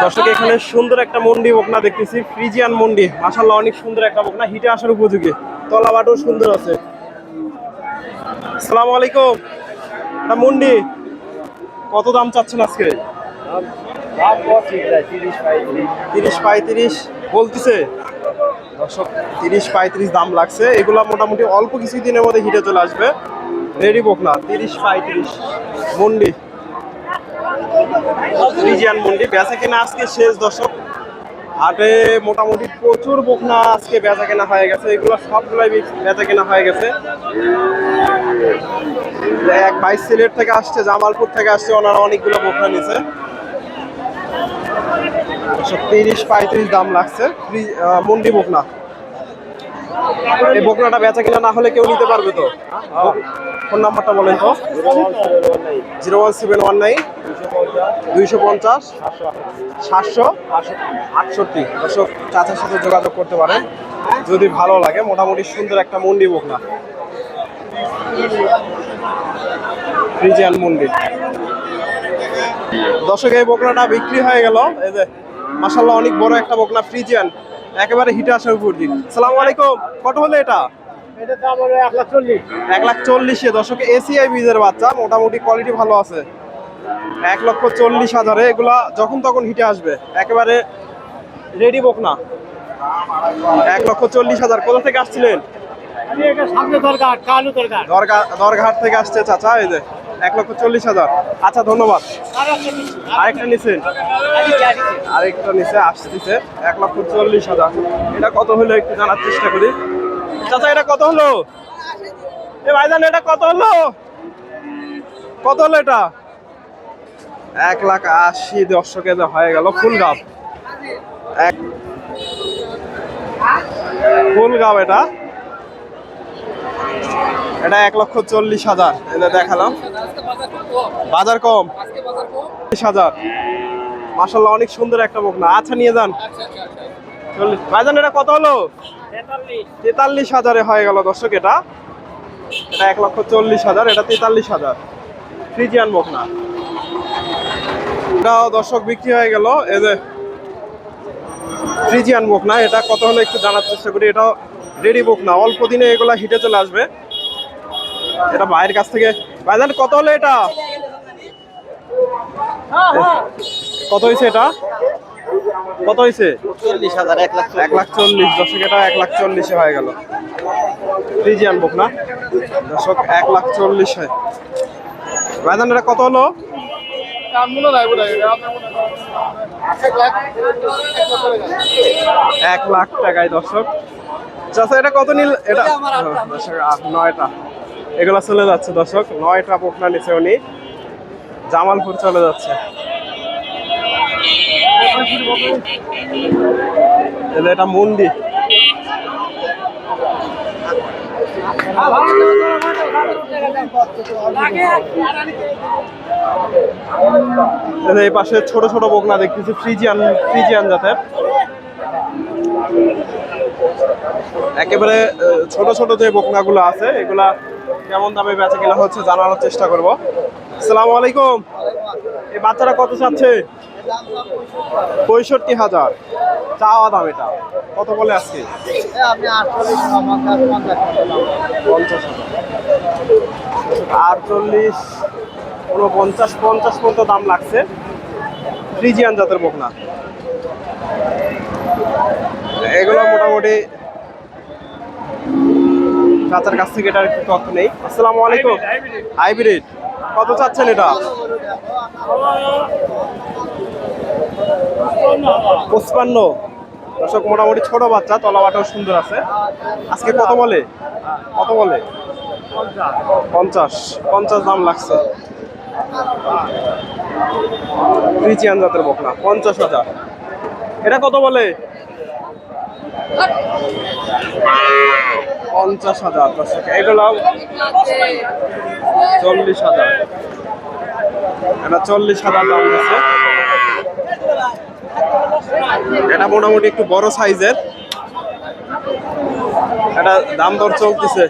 দর্শক এখানে সুন্দর একটা মন্ডি বকনা দেখতেছি, ফ্রিজিয়ান মন্ডি। মাশাআল্লাহ অনেক সুন্দর একটা বকনা, হিটে আসার উপযোগী, তলাবাটও সুন্দর আছে। আসসালামু আলাইকুম। এটা মন্ডি কত দাম চাচ্ছেন আজকে? 30-35 বলতেছে দর্শক, 30-35 দাম লাগছে। এগুলা মোটামুটি অল্প কিছু দিনের মধ্যে হিটে চলে আসবে। রেডি বকনা 30-35 মন্ডি, ফ্রিজিয়ান মন্ডি। বেচা কেনা আজকে শেষ দর্শক, হাটে মোটামুটি প্রচুর বকনা আজকে বেচা কেনা হয়ে গেছে। এগুলো সবগুলাই বেচা কেনা হয়ে গেছে। এক ভাই সিলেট থেকে আসছে, জামালপুর থেকে আসছে, ওনারা অনেকগুলো বকনা নিছে। 30-35 দাম লাগছে মন্ডি বকনা। এই বকনাটা বেচা কিনা না হলে কেউ নিতে পারবে তো? ফোন নাম্বারটা বলেন তো। 01719 250 768। দর্শক চাচার সাথে যোগাযোগ করতে পারেন যদি ভালো লাগে। মোটামুটি সুন্দর একটা মন্ডি বকনা, ফ্রিজিয়ান মন্ডি। দর্শক এই বকনাটা বিক্রি হয়ে গেল। এই যে মাশাআল্লাহ অনেক বড় একটা বকনা, ফ্রিজিয়ান, একেবারে হিটে আসার উপর দিন। আসসালামু আলাইকুম। কত হলো এটা? এটা দাম হলো 1,40,000। 1,40,000 দর্শক, এসিআই বীজের বাচ্চা, মোটামুটি কোয়ালিটি ভালো আছে। 1,40,000 এগুলা যখন তখন হিটে আসবে, একেবারে রেডি বকনা। 1,40,000। কোথা থেকে আসছিলেন? সামনে দরঘাট থেকে আসছে চাচা। এই যে 1,40,000। আচ্ছা ধন্যবাদ। আরেকটা নিছেন? আরেকটা নিচে আসতেছে 1,40,000। এটা কত হলো একটু জানার চেষ্টা করি। চাচা এটা কত হলো? এ ভাইজান এটা কত হলো? কত হলো এটা? 1,80,000 দর্শকে হয়ে গেল। ফুল গাব, ফুল গাব। এটা 1,40,000। এটা দেখালাম, বাজার কম 20,000। মাশাআল্লাহ অনেক সুন্দর একটা বকনা। আচ্ছা নিয়ে যান। ভাইজান এটা কত হলো? 43,000 হয়ে গেল দর্শক। এটা 1,40,000, এটা 43,000 ফ্রিজিয়ান বকনা। এটা দর্শক বিক্রি হয়ে গেল। এই যে ফ্রিজিয়ান বকনা, এটা কত হলো একটু জানার চেষ্টা করি। এটা রেডি বকনা, অল্প দিনে এগুলা হিটে চলে আসবে। এটা ভাইয়ের কাছ থেকে। ভাইজান কত হলো এটা? কত হয়েছে এটা? কত হয়েছে? 40,000। 1,40,000 দর্শক, এটা 1,40,000 হয়ে গেল। ফ্রিজিয়ান বকনা দর্শক 1,40,000। ভাইজান এটা কত হলো? 1,00,000 টাকায় দর্শক। চাচা এটা কত নিল? এটা 9টা। এগুলা চলে যাচ্ছে দর্শক, 9টা বকনা নিচে উনি, জামালপুর চলে যাচ্ছে। এটা মন্ডি। এই পাশে ছোট ছোট বকনা দেখতেছি, ফ্রিজিয়ান জাতের। একেবারে ছোট ছোট যে বকনাগুলো আছে, এগুলা কেমন দামে বেচা কেনা হচ্ছে জানানোর চেষ্টা করব। আসসালামু আলাইকুম। এই বাচ্চারা কত চাচ্ছে? 65,000 চাওয়া দাম। এটা কত বলে আজকে? 48, 49, 50 পর্যন্ত দাম লাগছে। ফ্রিজিয়ান জাতের বকনা এগুলো মোটামুটি চাচার কাছ থেকে এটার একটু তথ্য নেই। আসসালামু আলাইকুম। হাইব্রিড কত চাচ্ছেন এটা? 55 দর্শক, মোটামুটি ছোট বাচ্চা, তলাবাটাও সুন্দর আছে। আজকে কত বলে? কত বলে? 50 দাম লাগছে। ফ্রিজিয়ান জাতের বকনা 50,000। এটা কত বলে? 50,000 দর্শক। এগুলো 40,000। এটা 40,000 দাম দিচ্ছে। এটা মোটামুটি একটু বড় সাইজের। এটা দাম দর চলতেছে।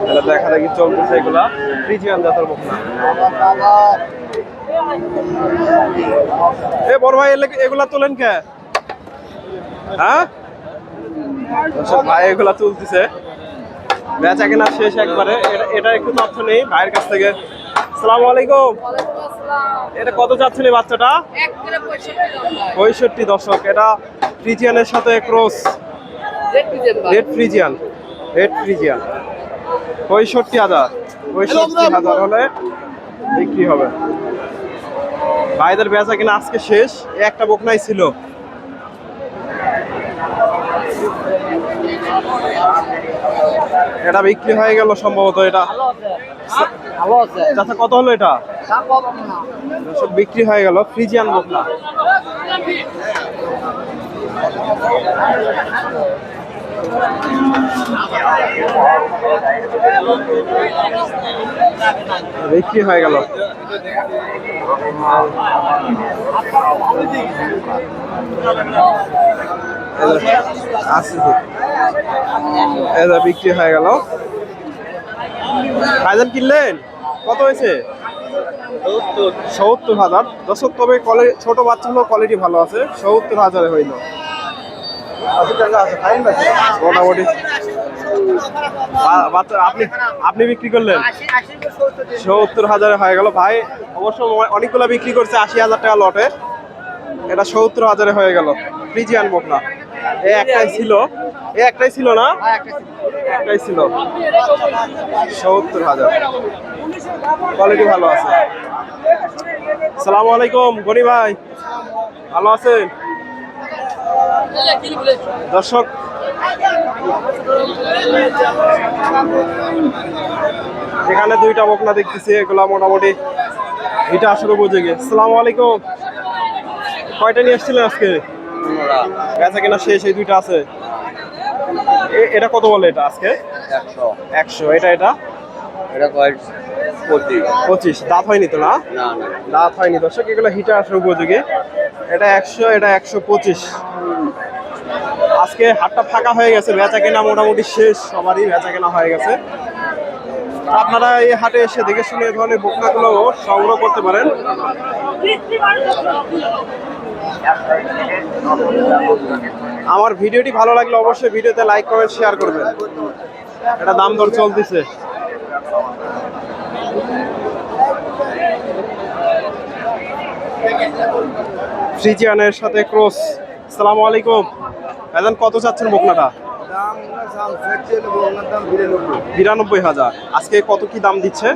এটা দেখা দেখি চলতেছে এগুলা ফ্রিজিয়ান জাতের বকনা। এ বড় ভাই এগুলা তোলেন কে? হ্যাঁ ভাই এগুলা তুলতেছে, বেচা কেনা শেষ একবারে। এটা একটু তথ্য নেই ভাইয়ের কাছ থেকে। আসসালামু আলাইকুম। এটা কত যাচ্ছেন এই বাচ্চাটা? 65 দর্শক। এটা ফ্রিজিয়ানের সাথে ক্রস, রেড ফ্রিজিয়ান। 65,000 হলে বিক্রি হবে। ভাইদের বেচা কিনা আজকে শেষ, একটা বকনাই ছিল। এটা বিক্রি হয়ে গেল সম্ভবত। এটা চাচা কত হলো এটা? সব বিক্রি হয়ে গেল। ফ্রিজিয়ান বকনা। বিক্রি হয়ে গেল। বিক্রি হয়ে গেল। ভাইজান কিনলেন? কত হয়েছে? 70,000 দর্শক। তবে ছোট বাচ্চা হলো, কোয়ালিটি ভালো আছে। 70,000 হইল মোটামুটি। বাচ্চা আপনি বিক্রি করলেন 70,000 হয়ে গেল। ভাই অবশ্য অনেকগুলো বিক্রি করছে 80,000 টাকা লটে। এটা 70,000 হয়ে গেল। ফ্রিজিয়ান বকনা। একটাই ছিল না? একটাই ছিল। 70,000 কোয়ালিটি ভালো আছে। আসসালামু আলাইকুম গনি ভাই, ভালো আছেন? দর্শক এখানে দুইটা বকনা দেখতেছি, এগুলা মোটামুটি এটা আসলে বুঝে গে। আসসালামু আলাইকুম। কয়টা নিয়ে এসেছিলেন আজকে? বেচা কেনা শেষ, এই দুইটা আছে। এটা কত বলে এটা আজকে? 100। এটা 25। দাঁত হয়নি তো? না দাঁত হয়নি দর্শক। এগুলো হিটার আসলে উপযোগী। এটা 100, এটা 125। আজকে হাটটা ফাঁকা হয়ে গেছে, বেচা কেনা মোটামুটি শেষ, সবারই বেচা কেনা হয়ে গেছে। আপনারা এই হাটে এসে দেখে শুনে এই ধরনের বকনাগুলো সংগ্রহ করতে পারেন। আমার ভিডিওটি ভালো লাগলে অবশ্যই ভিডিওতে লাইক কমেন্ট শেয়ার করবেন। এটা দাম দর চলতেছে। ফ্রিজিয়ানের সাথে ক্রস। আসসালামু আলাইকুম। এখন কত চাচ্ছেন বকনাটা? 92,000। আজকে কত কি দাম দিচ্ছে?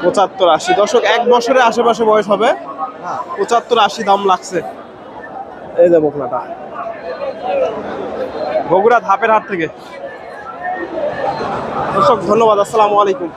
75-80 দর্শক। 1 বছরের আশেপাশে বয়স হবে। 75-80 দাম লাগছে। এই যে বকনাটা বগুড়া ধাপের হাট থেকে। দর্শক ধন্যবাদ। আসসালামু আলাইকুম।